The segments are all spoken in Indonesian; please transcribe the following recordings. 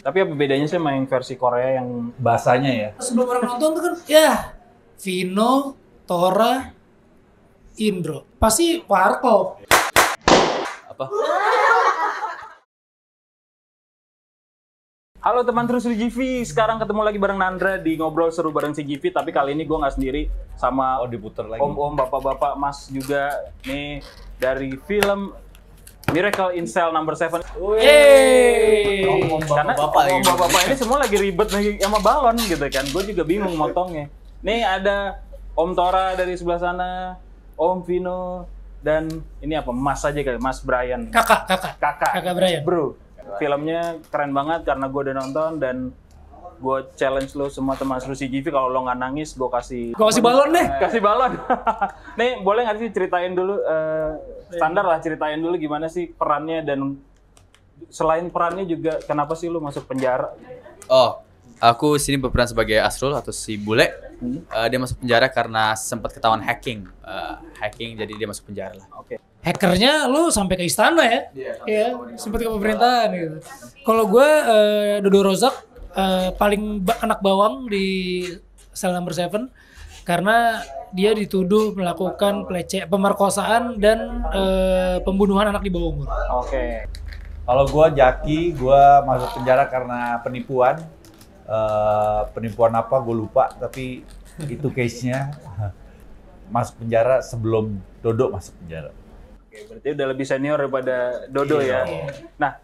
Tapi apa bedanya sih main versi Korea yang Bahasanya ya. Sebelum orang nonton tuh kan, ya Vino, Tora, Indro, pasti Warkop. Apa? Halo teman terus di GV, sekarang ketemu lagi bareng Nandra di Ngobrol Seru bareng si GV. Tapi kali ini gue nggak sendiri, sama Diputer lagi. om-om, bapak-bapak, mas juga. Nih dari film Miracle in Cell Number 7. Yeay. Karena bapak-bapak lagi. bapak ini semua lagi ribet nih sama balon gitu kan. Gue juga bingung motongnya. Nih ada Om Tora dari sebelah sana, Om Vino, dan ini apa? Mas aja kali, Mas Brian. Kakak Brian. Bro, filmnya keren banget karena gue udah nonton dan gue challenge lo semua teman seru CGV kalau lo nggak nangis gue kasih balon deh. kasih balon. Nih boleh nggak sih ceritain dulu standar lah, ceritain dulu gimana sih perannya dan selain perannya juga kenapa sih lo masuk penjara? Oh, aku sini berperan sebagai Asrul atau si bule. Dia masuk penjara karena sempat ketahuan hacking. Jadi dia masuk penjara lah. Oke. Hackernya lu sampai ke istana ya? Iya, sempat ke pemerintahan gitu. Kalau gue Dodo Rozak paling anak bawang di Cell Number 7 karena dia dituduh melakukan pemerkosaan dan pembunuhan anak di bawah umur. Oke. Kalau gue Jaki, gue masuk penjara karena penipuan. Penipuan apa gue lupa, tapi itu case-nya masuk penjara sebelum Dodo masuk penjara. Oke, berarti udah lebih senior daripada Dodo ya. Nah,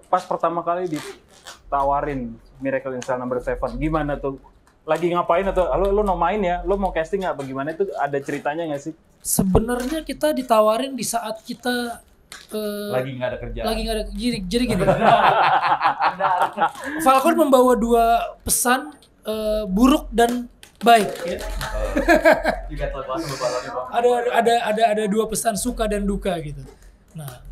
pas pertama kali ditawarin Miracle in Cell Number 7, gimana tuh? Lagi ngapain atau lu mau main ya? Lu mau casting nggak? Bagaimana itu? Ada ceritanya nggak sih? Sebenarnya kita ditawarin di saat kita Lagi nggak ada kerjaan. jadi gini. Falcon membawa dua pesan buruk dan baik ya. Ada dua pesan suka dan duka gitu. Nah,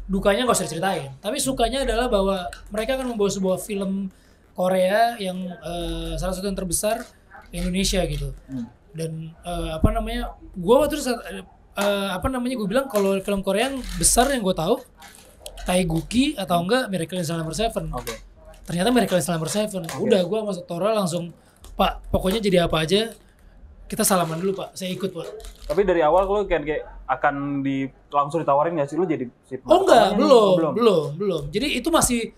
dukanya nggak usah diceritain, tapi sukanya adalah bahwa mereka akan membawa sebuah film Korea yang salah satu yang terbesar di Indonesia gitu. Dan gue bilang kalau film Korea yang besar yang gue tahu Taeguki atau enggak Miracle in Cell Number 7. Oke. Ternyata Miracle in Cell Number 7. Udah gue masuk Tora langsung, Pak, pokoknya jadi apa aja kita salaman dulu Pak, saya ikut Pak. Tapi dari awal lo kayak akan langsung ditawarin nggak sih lo jadi si Oh enggak, pemerannya? belum. Jadi itu masih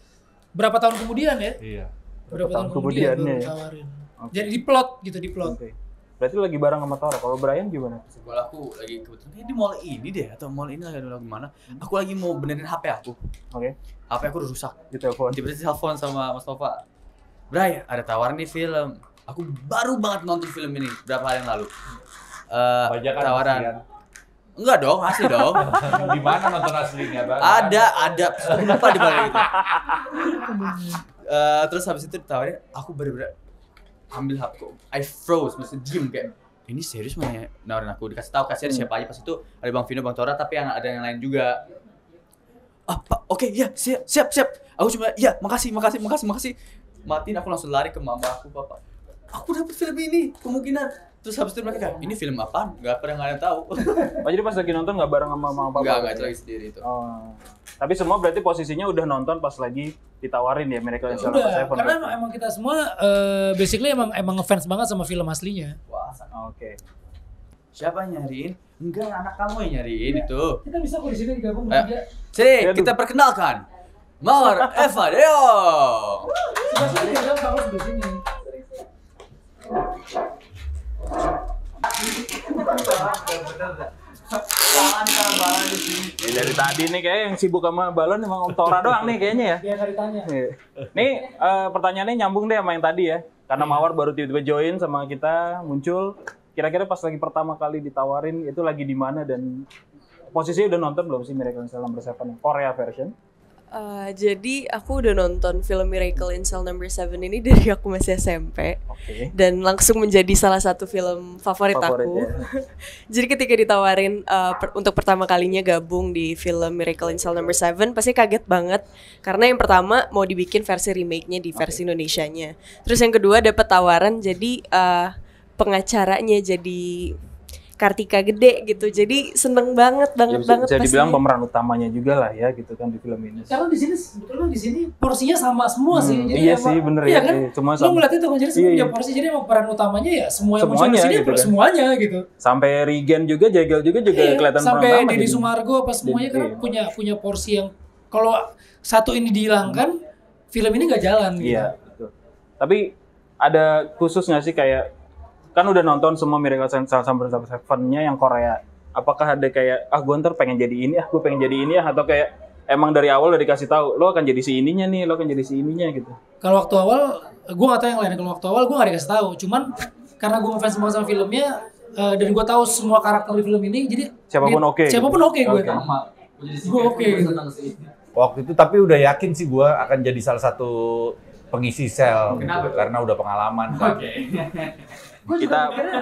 berapa tahun kemudian ya? Iya. tahun Berapa tahun kemudian kemudiannya baru ya? ditawarin. Oke. Jadi di plot. Oke. Berarti lo lagi bareng sama Tora. Kalau Brian gimana? Kalau aku lagi kebetulan di mall ini deh atau mall ini lagi gimana? Aku lagi mau benerin HP aku. Oke. HP aku udah rusak. Ditelepon. Tiba-tiba telepon sama Mas Tova. Bray, ada tawaran nih film. Aku baru banget nonton film ini berapa hari yang lalu. Bajakan Tawaran. aslian. Enggak dong, asli dong. Di mana nonton aslinya, Bang? ada. Aku lupa di mana itu. Terus habis itu ditawarin, aku bener-bener ambil HP. I froze, maksudnya diem kayak ini serius mana nawarin aku, dikasih tahu kasir siapa aja. Pas itu ada Bang Vino, Bang Tora, tapi ada yang lain juga. Oke, ya siap. Aku cuma ya makasih. Matiin, aku langsung lari ke mama aku, papa. Aku dapet film ini kemungkinan. Terus habis itu mereka kayak, ini film apaan? Gak pernah ada yang tahu. Oh jadi pas lagi nonton nggak bareng sama mama papa? Enggak, itu lagi sendiri itu. Oh. Tapi semua berarti posisinya udah nonton pas lagi ditawarin ya Miracle in Cell Number 7. Karena emang kita semua basically emang ngefans banget sama film aslinya. Wah, Oke. siapa yang nyariin? Enggak, anak kamu yang nyariin itu. Kita bisa kok di sini digabung Ayo. bertiga. Sini, Aduh. kita perkenalkan Mawar Eva Deo. Sebelah sini digabung sama sebelah sini. Ya, dari tadi nih kayak yang sibuk sama balon emang Om Tora doang nih kayaknya ya. Biar nggak ditanya. Nih pertanyaannya nyambung deh sama yang tadi ya. Karena Mawar baru tiba-tiba join sama kita, muncul. Kira-kira pas lagi pertama kali ditawarin itu lagi di mana dan posisinya udah nonton belum sih Miracle in Cell Number 7 Korea version? Jadi aku udah nonton film Miracle in Cell Number 7 ini dari aku masih SMP. Oke. Dan langsung menjadi salah satu film favorit aku. Ya. Jadi ketika ditawarin untuk pertama kalinya gabung di film Miracle in Cell Number 7, pasti kaget banget. Karena yang pertama mau dibikin versi remake-nya di versi Indonesianya. Terus yang kedua dapat tawaran jadi pengacaranya, jadi Kartika gede gitu. Jadi seneng banget Ya, bisa banget dibilang pastinya. pemeran utamanya juga lah ya gitu kan di film ini. Karena di sini sebetulnya di sini porsinya sama semua sih. Jadi Iya emang- sih bener iya ya. kan? Iya, semua Lu sama. ngeliat itu kan jadi semua Iya, punya iya. porsi, jadi emang peran utamanya ya semua yang muncul di Semuanya sini gitu kan. semuanya gitu. Sampai Regen juga, Jegel juga Iya, kelihatan sampai peran utama Deddy jadi. Sumargo apa semuanya kan Iya. punya porsi yang kalau satu ini dihilangkan film ini nggak jalan gitu. Iya, betul. Tapi ada khusus nggak sih kayak kan udah nonton semua Miracle in Cell Number 7-nya yang Korea. Apakah ada kayak gue ntar pengen jadi ini gue pengen jadi ini atau kayak emang dari awal udah dikasih tahu lo akan jadi si ininya nih, lo akan jadi si ininya gitu. Kalau waktu awal gue nggak tahu yang lain. Kalau waktu awal gue nggak dikasih tahu. Cuman karena gue ngefans banget sama filmnya dan gue tahu semua karakter di film ini, jadi Siapapun oke. Siapapun oke gue. Oke. Gue oke. Waktu itu tapi udah yakin sih gue akan jadi salah satu pengisi sel gitu, karena udah pengalaman kan.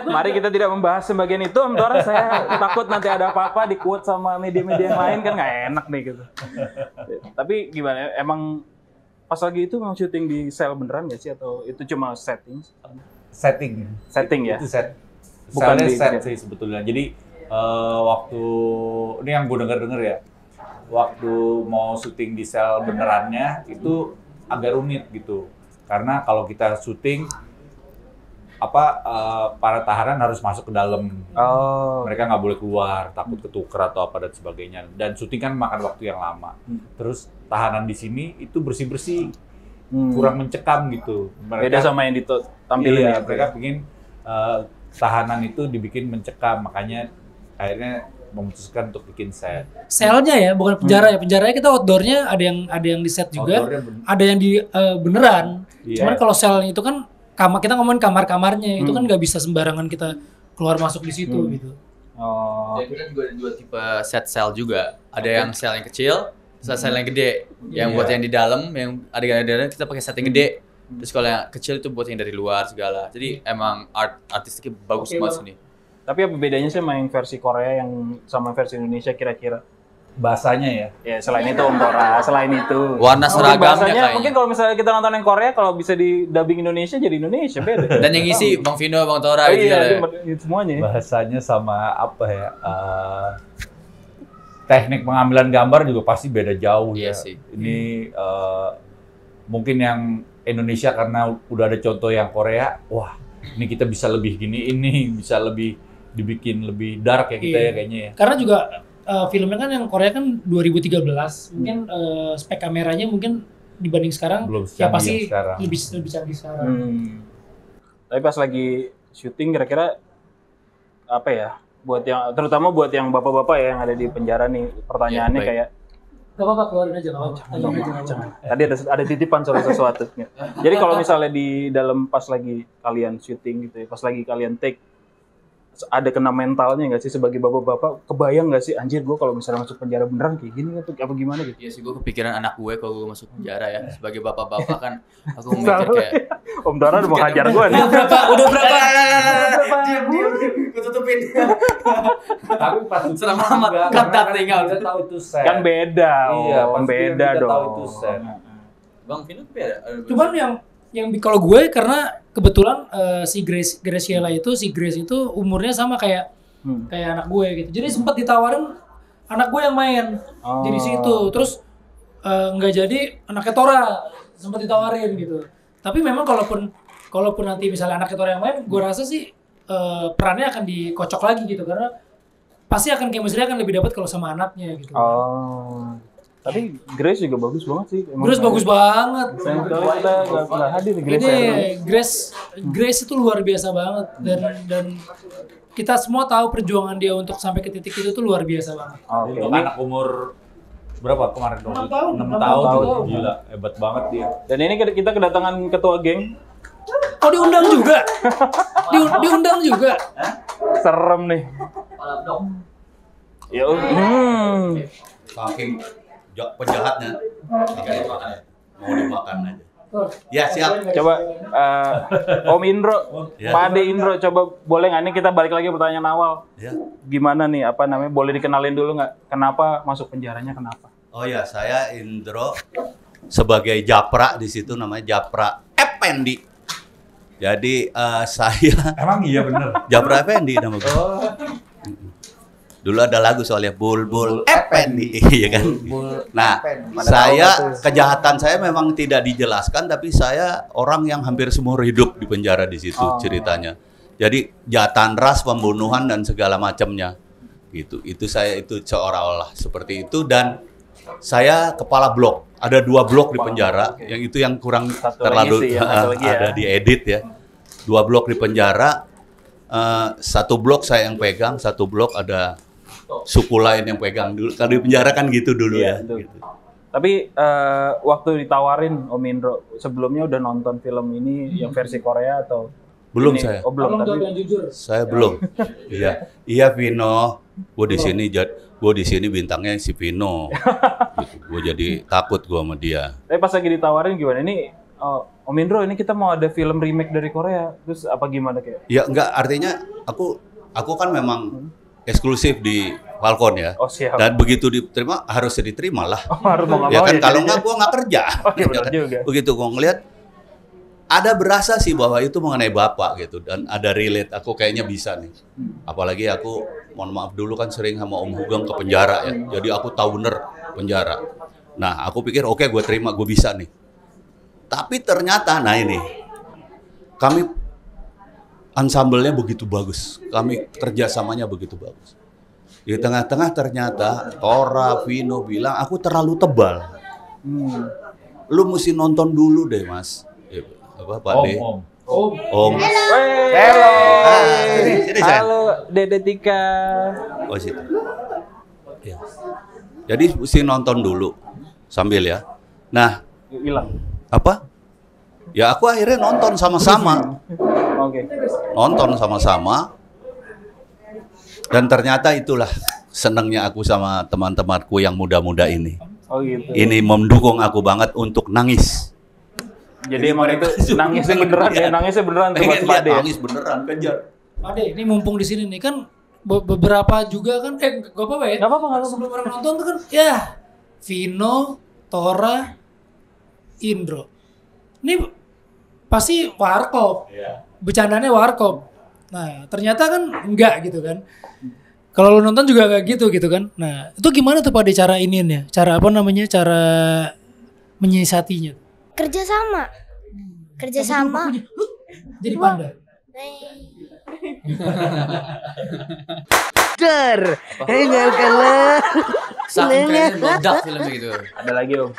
Mari kita tidak membahas sebagian itu, Om Tora. Saya takut nanti ada apa-apa di quote sama media-media yang lain kan nggak enak nih gitu. Tapi gimana? Emang pas lagi itu mau syuting di sel beneran nggak sih atau itu cuma setting? Setting ya. Itu set. Bukan Selnya di- set sih sebetulnya. Jadi waktu ini yang gue denger ya, waktu mau syuting di sel benerannya itu agak rumit gitu. Karena kalau kita syuting para tahanan harus masuk ke dalam. Oh. Mereka nggak boleh keluar, takut ketuker atau apa dan sebagainya. Dan syuting kan makan waktu yang lama. Terus tahanan di sini itu bersih-bersih, kurang mencekam gitu. Beda sama yang ditampilin iya, ya. mereka ingin tahanan itu dibikin mencekam, makanya akhirnya memutuskan untuk bikin set. Selnya ya, bukan penjara ya. Penjaranya kita outdoornya ada yang di set juga, Outdoornya ada yang di beneran. Iya. Cuman kalau sel itu kan kita ngomongin kamar-kamarnya itu kan nggak bisa sembarangan kita keluar masuk di situ gitu. Oh. Dan kita juga ada dua tipe set sel juga. Ada yang sel yang kecil, sel yang gede. Yang buat yang di dalam, yang adegan-adegan kita pakai set yang gede. Terus kalau yang kecil itu buat yang dari luar segala. Jadi emang artistiknya bagus banget sini. Tapi apa bedanya sih sama yang versi Korea yang sama versi Indonesia kira-kira? Bahasanya ya. Ya selain itu Om Tora, selain itu. Warna Mungkin seragamnya bahasanya, kayaknya. mungkin kalau misalnya kita nonton yang Korea, kalau bisa di dubbing Indonesia jadi Indonesia beda. Dan yang ngisi Bang Vino, Bang Tora Oh, gitu iya, ya. semuanya. Bahasanya sama apa ya? Teknik pengambilan gambar juga pasti beda jauh Iya ya. sih. Ini mungkin yang Indonesia karena udah ada contoh yang Korea, wah ini kita bisa lebih gini, ini bisa lebih dibikin lebih dark ya kita Iya. ya kayaknya ya. Karena juga filmnya kan yang Korea kan 2013, mungkin spek kameranya mungkin dibanding sekarang Belum ya secanggih pasti yang sekarang. lebih canggih sekarang. Tapi pas lagi syuting kira-kira apa ya? Terutama buat yang bapak-bapak ya yang ada di penjara nih, pertanyaannya baik. kayak Gak apa-apa, keluarin aja, gak apa-apa. jangan. Tadi ada titipan soal sesuatu. Jadi kalau misalnya di dalam pas lagi kalian syuting gitu ya, pas lagi kalian take, ada kena mentalnya nggak sih sebagai bapak-bapak? Kebayang nggak sih, anjir gue kalau misalnya masuk penjara beneran kayak gini atau apa gimana gitu? Iya sih, gue kepikiran anak gue kalau gue masuk penjara ya. Sebagai bapak-bapak kan, aku mikir kayak Om Dara udah mau hajar gue nih. Udah berapa? Diam, gue tutupin. Tapi pas Seram amat, cut tinggal. kita tahu itu set. Kan beda, Iya, Om, pasti beda kita dong. tahu itu set. Bang Vino tapi ada. Cuman yang kalau gue karena kebetulan si Graciela itu umurnya sama kayak anak gue gitu. Jadi sempat ditawarin anak gue yang main. Oh. Jadi situ terus nggak jadi anaknya Tora sempat ditawarin gitu. Tapi memang kalaupun nanti misalnya anaknya Tora yang main, gue rasa sih perannya akan dikocok lagi gitu karena pasti akan chemistry akan lebih dapat kalau sama anaknya gitu. Oh. Tapi Grace juga bagus banget sih. Emang Grace bagus banget. Sayang sekali kita nggak hadir nih Grace. Ini Grace itu luar biasa banget dan kita semua tahu perjuangan dia untuk sampai ke titik itu tuh luar biasa banget. Oke. Untuk anak umur berapa kemarin dong? 6 tahun. 6 6 tahun. tahun. Gila, hebat banget dia. Dan ini kita kedatangan ketua geng. Oh diundang juga? Diundang juga? Serem nih. Ya Saking penjahatnya, dikasih makan ya. Mau dimakan aja. Ya siap. Coba Om Indro, Ya. Pak Ade Indro, coba boleh nggak nih kita balik lagi pertanyaan awal. Ya. Gimana nih, apa namanya, boleh dikenalin dulu nggak? Kenapa masuk penjaranya, kenapa? Oh ya, saya Indro sebagai Japra di situ namanya Japra Effendi. Jadi saya Emang iya bener. Japra Effendi nama gue. Dulu ada lagu soalnya Bulbul Effendi, iya kan? Nah, Pada saya awal tuh. kejahatan saya memang tidak dijelaskan, tapi saya orang yang hampir seumur hidup di penjara di situ ceritanya. Jadi kejahatan ras, pembunuhan dan segala macamnya, gitu. Itu saya itu seolah-olah seperti itu dan saya kepala blok. Ada 2 blok di penjara, yang itu yang kurang Satu terlalu lagi sih, yang satu lagi ya. ada diedit ya. 2 blok di penjara. 1 blok saya yang pegang, 1 blok ada suku lain yang pegang dulu. Kalau di penjara kan gitu dulu Iya, ya. betul. Gitu. Tapi waktu ditawarin Om Indro, sebelumnya udah nonton film ini yang versi Korea atau Belum ini? saya. Oh belum. Tapi Saya belum. Iya, iya Vino. Gue di sini bintangnya si Vino. Gitu. Gue jadi takut gue sama dia. Tapi pas lagi ditawarin gimana? Ini Om Indro, ini kita mau ada film remake dari Korea. Terus apa gimana kayak? Ya enggak, artinya aku kan memang eksklusif di Falcon ya. Oh siap. Dan begitu diterima harus diterima lah. Oh, harus mau nggak Ya mau kan ya kalau jadinya. enggak gua nggak kerja. Oh, iya, Ya benar kan? juga. Begitu gua ngeliat ada berasa sih bahwa itu mengenai bapak gitu dan ada relate. Aku kayaknya bisa nih. Apalagi aku mohon maaf dulu kan sering sama Om Hugeng ke penjara ya. Jadi aku tahu bener penjara. Nah, aku pikir oke gue terima, gue bisa nih. Tapi ternyata nah ini kami ensemble-nya begitu bagus. Kami kerjasamanya begitu bagus. Di tengah-tengah ternyata Tora, Vino bilang aku terlalu tebal. Lu mesti nonton dulu deh mas. Apa Pak De? Om. Hello. Sini saya. Halo Dede Tika. Oh situ. Ya. Jadi mesti nonton dulu sambil ya. Nah, Hilang. apa? Ya aku akhirnya nonton sama-sama. Oke. Nonton sama-sama. Dan ternyata itulah senangnya aku sama teman-temanku yang muda-muda ini. Oh gitu. Ini mendukung aku banget untuk nangis. Jadi emang itu nangisnya beneran ya, nangisnya beneran tuh Pengen buat lihat Pade. nangis beneran kejar. Pak De, ini mumpung di sini nih kan beberapa juga kan gak apa-apa ya? Nggak apa-apa, nggak apa-apa. Sebelum orang nonton tuh kan ya Vino, Tora, Indro. Ini pasti warkop. Bercandanya warkop. Nah, ternyata kan enggak gitu kan. Kalau lo nonton juga kayak gitu kan. Nah, itu gimana tuh Pak De cara ininya? Cara apa namanya? Cara menyiasatinya. Kerjasama. Kerjasama. Jadi panda. Saking kerennya meledak filmnya gitu. Ada lagi Om.